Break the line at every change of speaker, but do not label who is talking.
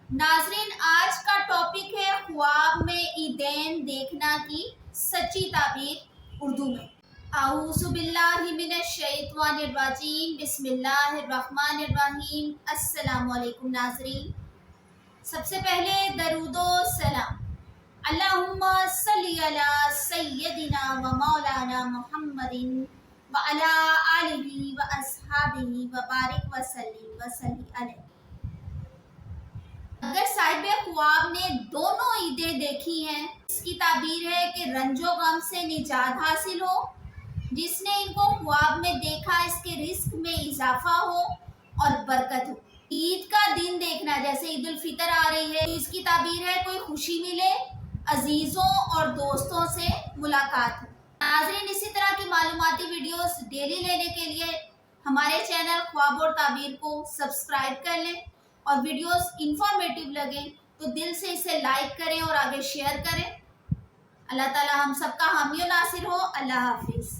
नाज़रीन, आज का टॉपिक है ख्वाब में ईदैन देखना की सच्ची ताबीर उर्दू में। आऊज़ु बिल्लाहि मिनश शैतानिर रजीम, बिस्मिल्लाहिर रहमानिर रहीम। अस्सलामु अलैकुम नाज़रीन, सबसे पहले दरूदो सलाम अल्लाहुम्मा सल्ली अला सय्यदिना व मौलाना मुहम्मदिन व अला आलिहि व अस्हाबिहि व बारिक व सल्लिम व सल्ली अलैहि। अगर साहिबे ख्वाब ने दोनों ईदें देखी हैं, इसकी ताबीर है कि रंजो गम से निजात हासिल हो। जिसने इनको ख्वाब में देखा, इसके रिस्क में इजाफा हो और बरकत हो। ईद का दिन देखना, जैसे ईद उल फितर आ रही है, तो इसकी ताबीर है कोई खुशी मिले, अजीजों और दोस्तों से मुलाकात हो। नाज़रीन, इसी तरह की मालूमाती वीडियोस डेली लेने के लिए हमारे चैनल ख्वाब और ताबीर को सब्सक्राइब कर लें, और वीडियोस इंफॉर्मेटिव लगे तो दिल से इसे लाइक करें और आगे शेयर करें। अल्लाह ताला हम सबका हामी और नासिर हो। अल्लाह हाफिज़।